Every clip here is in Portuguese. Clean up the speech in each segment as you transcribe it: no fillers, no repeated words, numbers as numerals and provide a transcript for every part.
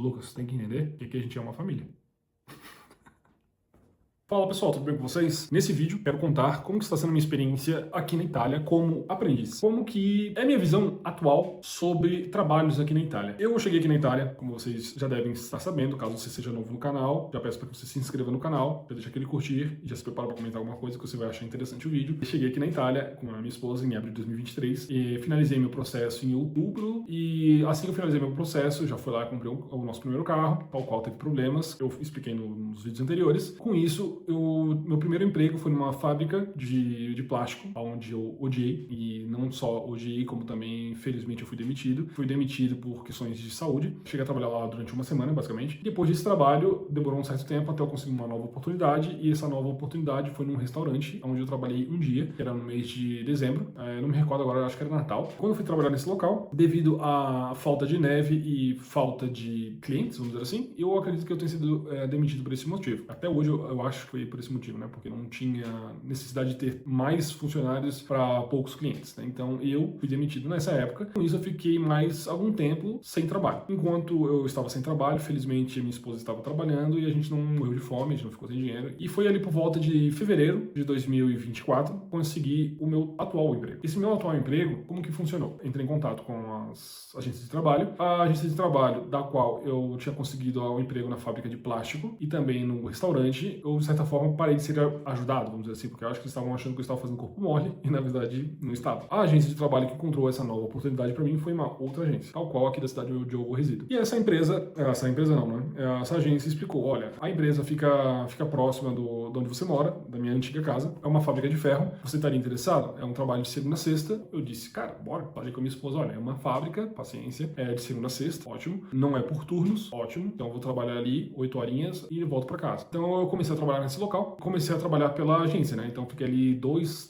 Lucas, tem que entender que aqui a gente é uma família. Fala pessoal, tudo bem com vocês? Nesse vídeo quero contar como que está sendo a minha experiência aqui na Itália como aprendiz. Como que é a minha visão atual sobre trabalhos aqui na Itália. Eu cheguei aqui na Itália, como vocês já devem estar sabendo, caso você seja novo no canal, já peço para que você se inscreva no canal, já deixa aquele curtir e já se prepara para comentar alguma coisa que você vai achar interessante o vídeo. Eu cheguei aqui na Itália com a minha esposa em abril de 2023 e finalizei meu processo em outubro e assim que eu finalizei meu processo, já fui lá e comprei o nosso primeiro carro, ao qual teve problemas, eu expliquei nos vídeos anteriores. Com isso, meu primeiro emprego foi numa fábrica de plástico, onde eu odiei, e não só odiei, como também, felizmente, eu fui demitido. Fui demitido por questões de saúde. Cheguei a trabalhar lá durante uma semana, basicamente. Depois desse trabalho, demorou um certo tempo até eu conseguir uma nova oportunidade, e essa nova oportunidade foi num restaurante, onde eu trabalhei um dia, que era no mês de dezembro. Não me recordo agora, acho que era Natal. Quando eu fui trabalhar nesse local, devido à falta de neve e falta de clientes, vamos dizer assim, eu acredito que eu tenha sido demitido por esse motivo. Até hoje, eu acho que foi por esse motivo, né? Porque não tinha necessidade de ter mais funcionários para poucos clientes, né? Então eu fui demitido nessa época. Com isso eu fiquei mais algum tempo sem trabalho. Enquanto eu estava sem trabalho, felizmente minha esposa estava trabalhando e a gente não morreu de fome, a gente não ficou sem dinheiro. E foi ali por volta de fevereiro de 2024 consegui o meu atual emprego. Esse meu atual emprego, como que funcionou? Entrei em contato com as agências de trabalho. A agência de trabalho da qual eu tinha conseguido o emprego na fábrica de plástico e também no restaurante, eu de certa forma parei de ser ajudado, vamos dizer assim, porque eu acho que eles estavam achando que eu estava fazendo corpo mole e na verdade não estava. A agência de trabalho que encontrou essa nova oportunidade para mim foi uma outra agência, tal qual aqui da cidade onde eu resido. E essa empresa não, né? Essa agência explicou, olha, a empresa fica próxima de onde você mora, da minha antiga casa, é uma fábrica de ferro, você estaria interessado? É um trabalho de segunda a sexta. Eu disse, cara, bora. Falei com a minha esposa, olha, é uma fábrica, paciência, é de segunda a sexta, ótimo. Não é por turnos, ótimo. Então eu vou trabalhar ali 8 horinhas e volto para casa. Então eu comecei a trabalhar nesse local, comecei a trabalhar pela agência, né? Então fiquei ali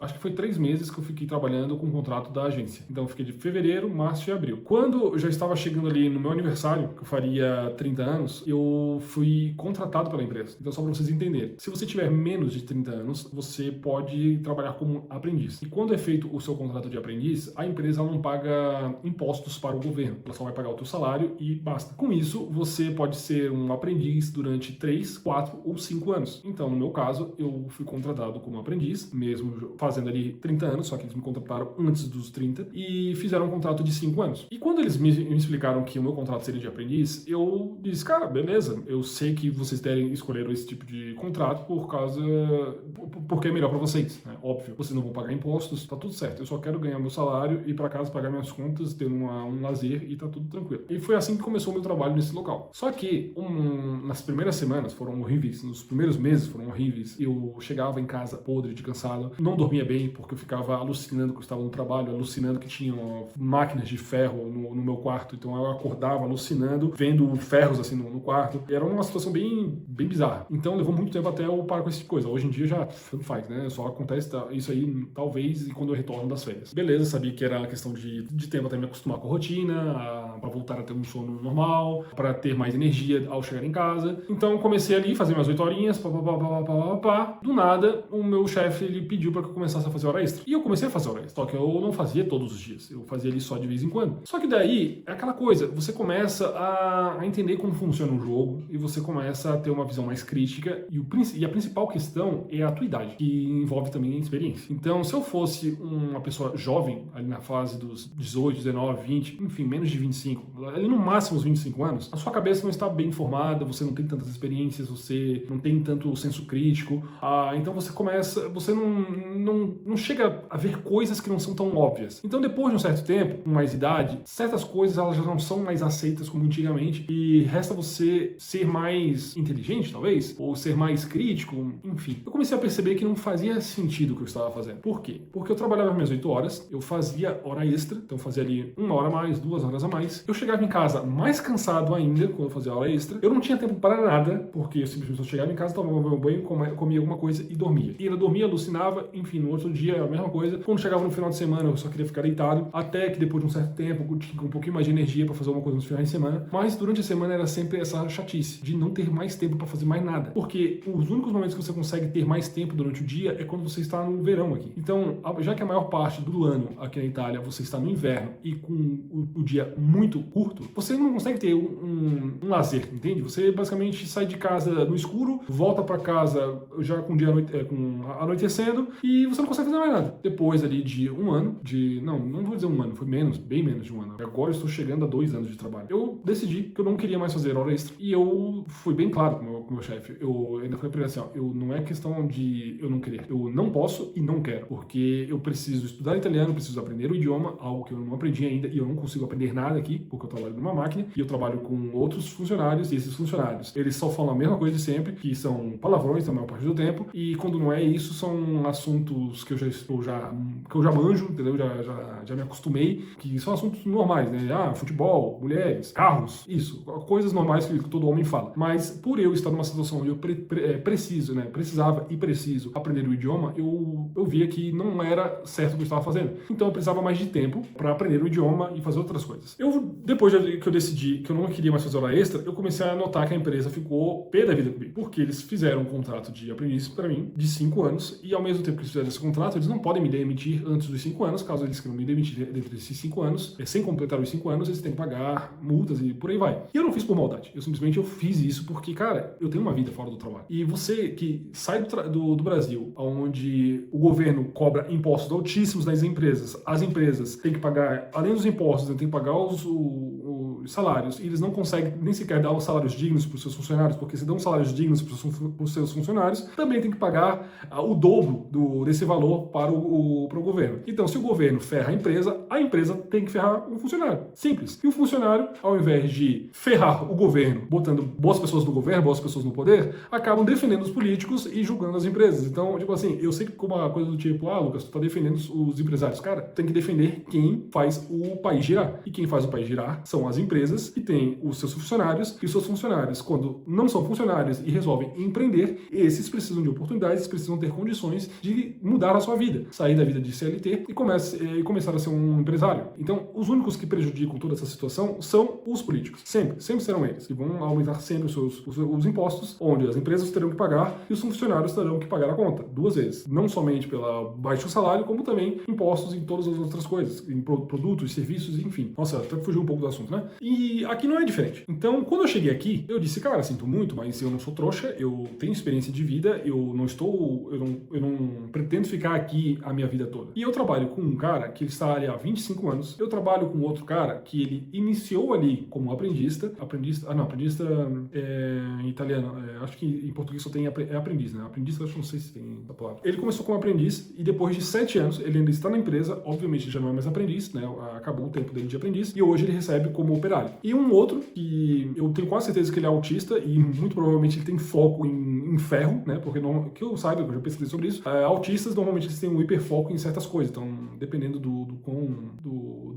acho que foi 3 meses que eu fiquei trabalhando com o contrato da agência. Então eu fiquei de fevereiro, março e abril. Quando eu já estava chegando ali no meu aniversário, que eu faria 30 anos, eu fui contratado pela empresa. Então só para vocês entenderem, se você tiver menos de 30 anos, você pode trabalhar como aprendiz. E quando é feito o seu contrato de aprendiz, a empresa não paga impostos para o governo. Ela só vai pagar o teu salário e basta. Com isso, você pode ser um aprendiz durante 3, 4 ou 5 anos. Então, no meu caso, eu fui contratado como aprendiz, mesmo fazendo ali 30 anos, só que eles me contrataram antes dos 30 e fizeram um contrato de 5 anos. E quando eles me explicaram que o meu contrato seria de aprendiz, eu disse, cara, beleza, eu sei que vocês escolheram esse tipo de contrato porque é melhor para vocês, né? Óbvio, vocês não vão pagar impostos, tá tudo certo. Eu só quero ganhar meu salário, ir para casa, pagar minhas contas, ter um lazer e tá tudo tranquilo. E foi assim que começou o meu trabalho nesse local. Só que nas primeiras semanas foram horríveis, nos primeiros meses foram horríveis. Eu chegava em casa podre de cansado, não dormia bem porque eu ficava alucinando que eu estava no trabalho, alucinando que tinha máquinas de ferro no meu quarto. Então eu acordava alucinando, vendo ferros assim no quarto. E era uma situação bem bizarra. Então levou muito tempo até eu parar com esse tipo de coisa. Hoje em dia já não faz, né? Só acontece isso aí talvez quando eu retorno das férias. Beleza, sabia que era questão de tempo até me acostumar com a rotina, para voltar a ter um sono normal, para ter mais energia ao chegar em casa. Então comecei ali, fazer minhas 8 horinhas, Do nada, o meu chefe ele pediu para que eu começasse a fazer hora extra. E eu comecei a fazer hora extra, só que eu não fazia todos os dias. Eu fazia ali só de vez em quando. Só que daí, é aquela coisa, você começa a entender como funciona um jogo e você começa a ter uma visão mais crítica e a principal questão é a tua idade, que envolve também a experiência. Então, se eu fosse uma pessoa jovem, ali na fase dos 18, 19, 20, enfim, menos de 25, ali no máximo os 25 anos, a sua cabeça não está bem informada, você não tem tantas experiências, você não tem tanto senso crítico, então você não chega a ver coisas que não são tão óbvias. Então, depois de um certo tempo, com mais idade, certas coisas elas já não são mais aceitas como antigamente e resta você ser mais inteligente, talvez, ou ser mais crítico, enfim. Eu comecei a perceber que não fazia sentido o que eu estava fazendo. Por quê? Porque eu trabalhava minhas 8 horas, eu fazia hora extra, então eu fazia ali 1 hora a mais, 2 horas a mais. Eu chegava em casa mais cansado ainda quando eu fazia hora extra. Eu não tinha tempo para nada, porque eu simplesmente só chegava em casa, tomava meu banho, comia alguma coisa e dormia. E eu dormia, alucinava, enfim, no outro dia a mesma coisa. Quando chegava no final de semana eu só queria ficar deitado, até que depois de um certo tempo eu tinha um pouquinho mais de energia para fazer alguma coisa nos finais de semana. Mas durante a semana era sempre essa chatice de não ter mais tempo para fazer mais nada. Porque os únicos momentos que você consegue ter mais tempo durante o dia é quando você está no verão aqui. Então, já que a maior parte do ano aqui na Itália você está no inverno e com o dia muito muito curto, você não consegue ter um lazer, entende? Você basicamente sai de casa no escuro, volta para casa já com o dia com anoitecendo e você não consegue fazer mais nada. Depois ali de um ano, não vou dizer um ano, foi bem menos de um ano. Agora eu estou chegando a 2 anos de trabalho. Eu decidi que eu não queria mais fazer hora extra e eu fui bem claro com o meu chefe. Eu ainda falei pra ele assim, ó, não é questão de eu não querer. Eu não posso e não quero, porque eu preciso estudar italiano, preciso aprender o idioma, algo que eu não aprendi ainda e eu não consigo aprender nada aqui, porque eu trabalho numa máquina e eu trabalho com outros funcionários e esses funcionários, eles só falam a mesma coisa de sempre, que são palavrões a maior parte do tempo e quando não é isso, são assuntos que eu já manjo, entendeu? Já me acostumei, que são assuntos normais, né? Futebol, mulheres, carros, isso, coisas normais que todo homem fala. Mas por eu estar numa situação onde eu precisava e preciso aprender o idioma, eu via que não era certo o que eu estava fazendo. Então eu precisava mais de tempo para aprender o idioma e fazer outras coisas. Depois que eu decidi que eu não queria mais fazer hora extra, eu comecei a notar que a empresa ficou pé da vida comigo, porque eles fizeram um contrato de aprendiz para mim de 5 anos e ao mesmo tempo que eles fizeram esse contrato, eles não podem me demitir antes dos 5 anos, caso eles queiram me demitir dentro desses 5 anos, sem completar os 5 anos, eles têm que pagar multas e por aí vai. E eu não fiz por maldade, eu fiz isso porque, cara, eu tenho uma vida fora do trabalho. E você que sai do Brasil, onde o governo cobra impostos altíssimos nas empresas, as empresas têm que pagar, além dos impostos, têm que pagar os salários, e eles não conseguem nem sequer dar os salários dignos para os seus funcionários, porque se dão salários dignos para os seus funcionários, também tem que pagar o dobro desse valor para o governo. Então, se o governo ferra a empresa tem que ferrar o funcionário. Simples. E o funcionário, ao invés de ferrar o governo, botando boas pessoas do governo, boas pessoas no poder, acabam defendendo os políticos e julgando as empresas. Então, tipo assim, eu sei que com uma coisa do tipo, Lucas, tu tá defendendo os empresários. Cara, tem que defender quem faz o país girar. E quem faz o país girar são as empresas que têm os seus funcionários, e os seus funcionários, quando não são funcionários e resolvem empreender, esses precisam de oportunidades, precisam ter condições de mudar a sua vida, sair da vida de CLT e começar a ser um empresário. Então, os únicos que prejudicam toda essa situação são os políticos. Sempre serão eles, que vão aumentar sempre os impostos, onde as empresas terão que pagar e os funcionários terão que pagar a conta, 2 vezes. Não somente pelo baixo salário, como também impostos em todas as outras coisas, em produtos, serviços, enfim. Nossa, até fugiu um pouco do assunto, né? E aqui não é diferente. Então, quando eu cheguei aqui, eu disse, cara, sinto muito, mas eu não sou trouxa, eu tenho experiência de vida, eu não pretendo ficar aqui a minha vida toda. E eu trabalho com um cara que ele está ali há 25 anos, eu trabalho com outro cara que ele iniciou ali como aprendista em italiano, acho que em português só tem aprendiz, né? Aprendista, acho que não sei se tem essa palavra. Ele começou como aprendiz e depois de 7 anos, ele ainda está na empresa, obviamente já não é mais aprendiz, né? Acabou o tempo dele de aprendiz, e hoje ele recebe como operário. E um outro, que eu tenho quase certeza que ele é autista e muito provavelmente ele tem foco em ferro, né? Porque que eu saiba, eu já pesquisei sobre isso, autistas normalmente eles têm um hiperfoco em certas coisas, então dependendo do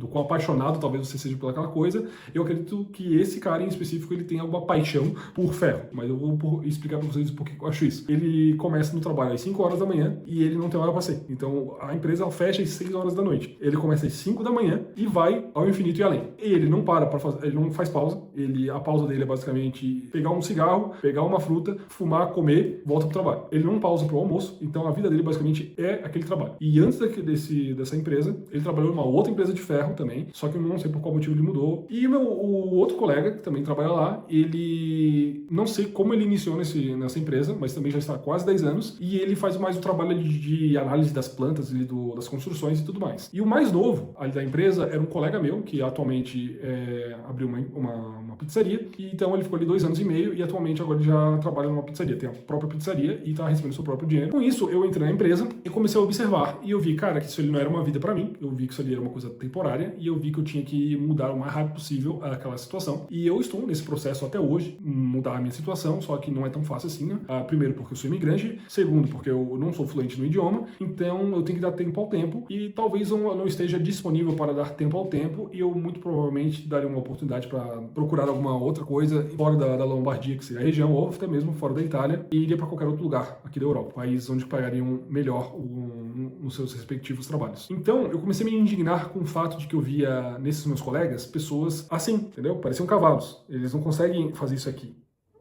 quão apaixonado talvez você seja pelaquela coisa, eu acredito que esse cara em específico ele tem alguma paixão por ferro, mas eu vou explicar pra vocês por que eu acho isso. Ele começa no trabalho às 5 horas da manhã e ele não tem hora pra sair, então a empresa fecha às 6 horas da noite. Ele começa às 5 da manhã e vai ao infinito e além. E ele não para fazer, ele não faz pausa, a pausa dele é basicamente pegar um cigarro, pegar uma fruta, fumar, comer, volta pro trabalho. Ele não pausa pro almoço, então a vida dele basicamente é aquele trabalho. E antes dessa empresa, ele trabalhou numa outra empresa de ferro também, só que eu não sei por qual motivo ele mudou. E o outro colega, que também trabalha lá, ele, não sei como ele iniciou nessa empresa, mas também já está há quase 10 anos, e ele faz mais o trabalho de análise das plantas, das construções e tudo mais. E o mais novo ali da empresa era um colega meu, que atualmente abriu uma pizzaria, e então ele ficou ali 2 anos e meio, e atualmente agora ele já trabalha numa pizzaria, tem a própria pizzaria e está recebendo seu próprio dinheiro. Com isso, eu entrei na empresa e comecei a observar, e eu vi, cara, que isso ali não era uma vida para mim, eu vi que isso ali era uma coisa temporária, e eu vi que eu tinha que mudar o mais rápido possível aquela situação. E eu estou nesse processo até hoje, mudar a minha situação, só que não é tão fácil assim, né? Primeiro, porque eu sou imigrante, segundo, porque eu não sou fluente no idioma, então eu tenho que dar tempo ao tempo, e talvez eu não esteja disponível para dar tempo ao tempo, e eu muito provavelmente daria uma oportunidade para procurar alguma outra coisa fora da Lombardia, que seria a região, ou até mesmo fora da Itália, e iria para qualquer outro lugar aqui da Europa, países onde pagariam melhor nos seus respectivos trabalhos. Então, eu comecei a me indignar com o fato de que eu via nesses meus colegas pessoas assim, entendeu? Pareciam cavalos. Eles não conseguem fazer isso aqui.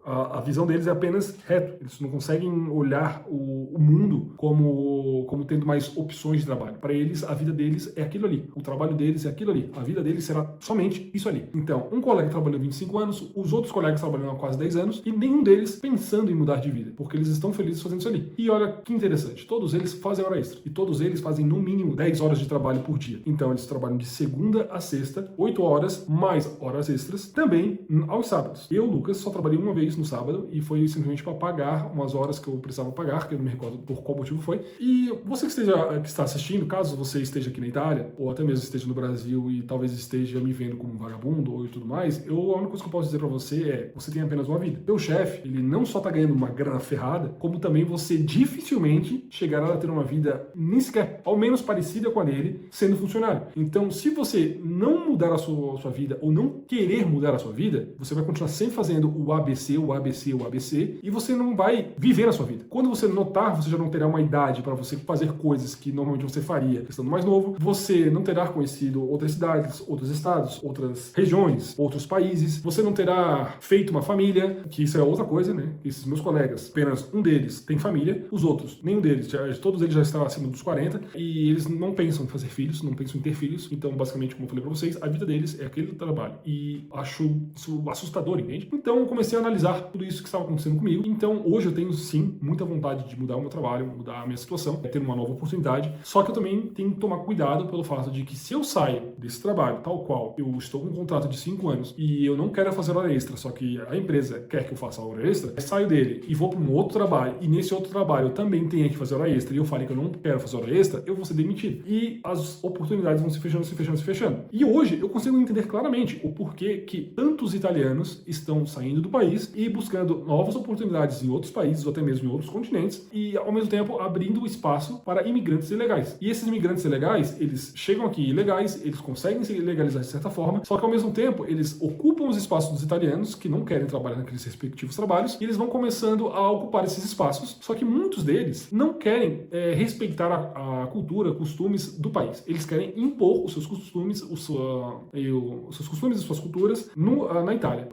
A visão deles é apenas reto. Eles não conseguem olhar o mundo como tendo mais opções de trabalho. Para eles, a vida deles é aquilo ali. O trabalho deles é aquilo ali. A vida deles será somente isso ali. Então, um colega trabalhou 25 anos, os outros colegas trabalhando há quase 10 anos, e nenhum deles pensando em mudar de vida, porque eles estão felizes fazendo isso ali. E olha que interessante, todos eles fazem hora extra. E todos eles fazem no mínimo 10 horas de trabalho por dia. Então, eles trabalham de segunda a sexta, 8 horas, mais horas extras, também aos sábados. Eu, Lucas, só trabalhei uma vez no sábado, e foi simplesmente para pagar umas horas que eu precisava pagar, que eu não me recordo por qual motivo foi. E você que está assistindo, caso você esteja aqui na Itália, ou até mesmo esteja no Brasil e talvez esteja me vendo como um vagabundo ou tudo mais, a única coisa que eu posso dizer para você é, você tem apenas uma vida. Teu chefe, ele não só tá ganhando uma grana ferrada, como também você dificilmente chegará a ter uma vida nem sequer, ao menos parecida com a dele, sendo funcionário. Então, se você não mudar a sua vida, ou não querer mudar a sua vida, você vai continuar sempre fazendo o ABC, o ABC, o ABC, e você não vai viver a sua vida. Quando você notar, você já não terá uma idade para você fazer coisas que normalmente você faria estando mais novo, você não terá conhecido outras cidades, outros estados, outras regiões, outros países, você não terá feito uma família, que isso é outra coisa, né? Esses meus colegas, apenas um deles tem família, os outros, nenhum deles, todos eles já estão acima dos 40, e eles não pensam em fazer filhos, não pensam em ter filhos, então basicamente, como eu falei pra vocês, a vida deles é aquele trabalho, e acho isso assustador, entende? Então eu comecei a analisar tudo isso que estava acontecendo comigo, então hoje eu tenho sim muita vontade de mudar o meu trabalho, mudar a minha situação, ter uma nova oportunidade, só que eu também tenho que tomar cuidado pelo fato de que se eu saio desse trabalho, tal qual eu estou com um contrato de 5 anos e eu não quero fazer hora extra, só que a empresa quer que eu faça hora extra, eu saio dele e vou para um outro trabalho, e nesse outro trabalho eu também tenho que fazer hora extra, e eu falei que eu não quero fazer hora extra, eu vou ser demitido. E as oportunidades vão se fechando, se fechando, se fechando. E hoje eu consigo entender claramente o porquê que tantos italianos estão saindo do país e buscando novas oportunidades em outros países, ou até mesmo em outros continentes, e ao mesmo tempo abrindo espaço para imigrantes ilegais. E esses imigrantes ilegais, eles chegam aqui ilegais, eles conseguem se legalizar de certa forma, só que ao mesmo tempo eles ocupam os espaços dos italianos que não querem trabalhar naqueles respectivos trabalhos, e eles vão começando a ocupar esses espaços, só que muitos deles não querem respeitar a cultura, costumes do país. Eles querem impor os seus costumes, os seus costumes e suas culturas na Itália.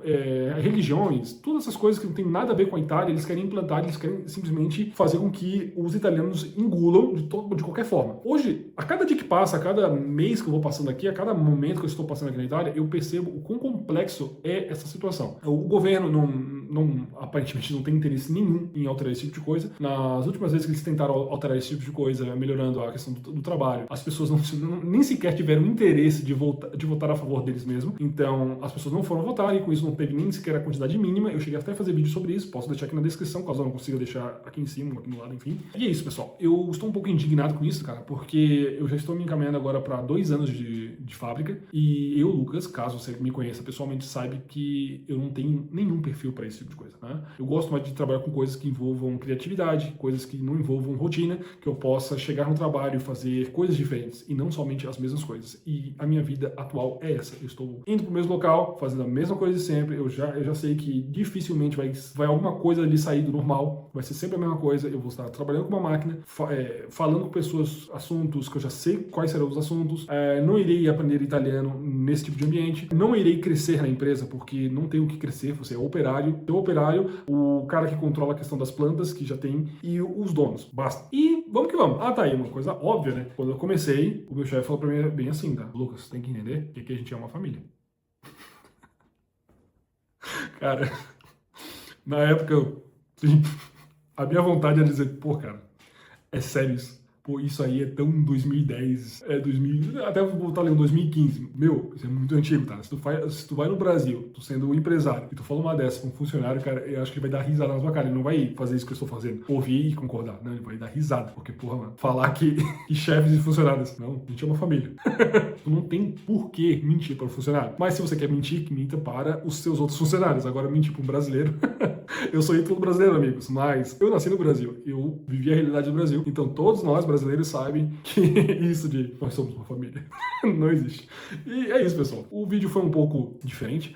Religiões, todas essas coisas que não tem nada a ver com a Itália, eles querem implantar, eles querem simplesmente fazer com que os italianos engulam de qualquer forma. Hoje, a cada dia que passa, a cada mês que eu vou passando aqui, a cada momento que eu estou passando aqui na Itália, eu percebo o quão complexo é essa situação. O governo aparentemente não tem interesse nenhum em alterar esse tipo de coisa. Nas últimas vezes que eles tentaram alterar esse tipo de coisa, melhorando a questão do trabalho, as pessoas nem sequer tiveram interesse de votar a favor deles mesmos. Então, as pessoas não foram votar, e com isso não teve nem sequer a quantidade mínima. Eu cheguei até a fazer vídeo sobre isso, posso deixar aqui na descrição, caso eu não consiga deixar aqui em cima, aqui no lado, enfim. E é isso, pessoal. Eu estou um pouco indignado com isso, cara, porque eu já estou me encaminhando agora para 2 anos de fábrica, e eu, Lucas, caso você me conheça pessoalmente, sabe que eu não tenho nenhum perfil para esse tipo de coisa, né? Eu gosto mais de trabalhar com coisas que envolvam criatividade, coisas que não envolvam rotina, que eu possa chegar no trabalho e fazer coisas diferentes, e não somente as mesmas coisas. E a minha vida atual é essa. Eu estou indo para o mesmo local, fazendo a mesma coisa de sempre. Eu já sei que dificilmente vai alguma coisa ali sair do normal, vai ser sempre a mesma coisa. Eu vou estar trabalhando com uma máquina, falando com pessoas, assuntos que eu já sei quais serão os assuntos, não irei aprender italiano nesse tipo de ambiente, não irei crescer na empresa, porque não tenho o que crescer. Você é operário, o cara que controla a questão das plantas, que já tem, e os donos, basta. E vamos que vamos. Tá aí, uma coisa óbvia, né? Quando eu comecei, o meu chefe falou pra mim bem assim, tá? Lucas, você tem que entender que aqui a gente é uma família. Cara, na época, a minha vontade era dizer, pô, cara, é sério isso? Pô, isso aí é tão 2010, 2000, até vou voltar ali em 2015. Meu, isso é muito antigo, tá? Se tu vai no Brasil, tu sendo um empresário, e tu fala uma dessa com um funcionário, cara, eu acho que ele vai dar risada na tua cara. Ele não vai fazer isso que eu estou fazendo, ouvir e concordar. Não, ele vai dar risada. Porque, porra, mano, falar que chefes e funcionários, não, a gente é uma família. Tu não tem por que mentir para o funcionário. Mas se você quer mentir, que minta para os seus outros funcionários. Agora, mentir para um brasileiro. Eu sou ídolo brasileiro, amigos, mas eu nasci no Brasil. Eu vivi a realidade do Brasil. Então, todos nós brasileiros sabem que isso de nós somos uma família não existe. E é isso, pessoal. O vídeo foi um pouco diferente,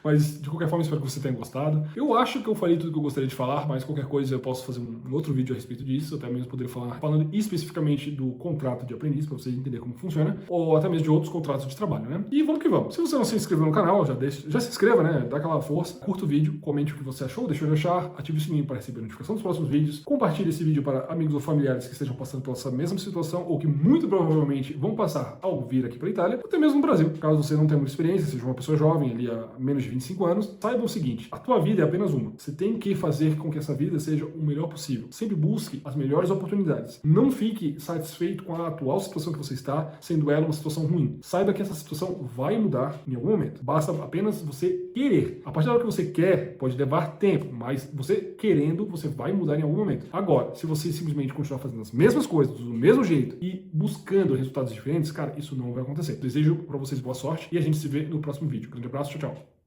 Mas, de qualquer forma, espero que você tenha gostado. Eu acho que eu falei tudo que eu gostaria de falar, mas qualquer coisa eu posso fazer um outro vídeo a respeito disso, até mesmo poderia falar falando especificamente do contrato de aprendiz, para vocês entenderem como funciona, ou até mesmo de outros contratos de trabalho, né? E vamos que vamos. Se você não se inscreveu no canal, já se inscreva, né? Dá aquela força, curta o vídeo, comente o que você achou, deixa eu achar, ative o sininho para receber a notificação dos próximos vídeos, compartilhe esse vídeo para amigos ou familiares que estejam passando pela mesma situação ou que muito provavelmente vão passar ao vir aqui para a Itália, ou até mesmo no Brasil. Caso você não tenha muita experiência, seja uma pessoa jovem, ali há menos de 25 anos, saiba o seguinte, a tua vida é apenas uma. Você tem que fazer com que essa vida seja o melhor possível. Sempre busque as melhores oportunidades. Não fique satisfeito com a atual situação que você está, sendo ela uma situação ruim. Saiba que essa situação vai mudar em algum momento. Basta apenas você querer. A partir da hora que você quer, pode levar tempo, mas você querendo, você vai mudar em algum momento. Agora, se você simplesmente continuar fazendo as mesmas coisas, do mesmo jeito e buscando resultados diferentes, cara, isso não vai acontecer. Desejo para vocês boa sorte e a gente se vê no próximo vídeo. Grande abraço, tchau, tchau.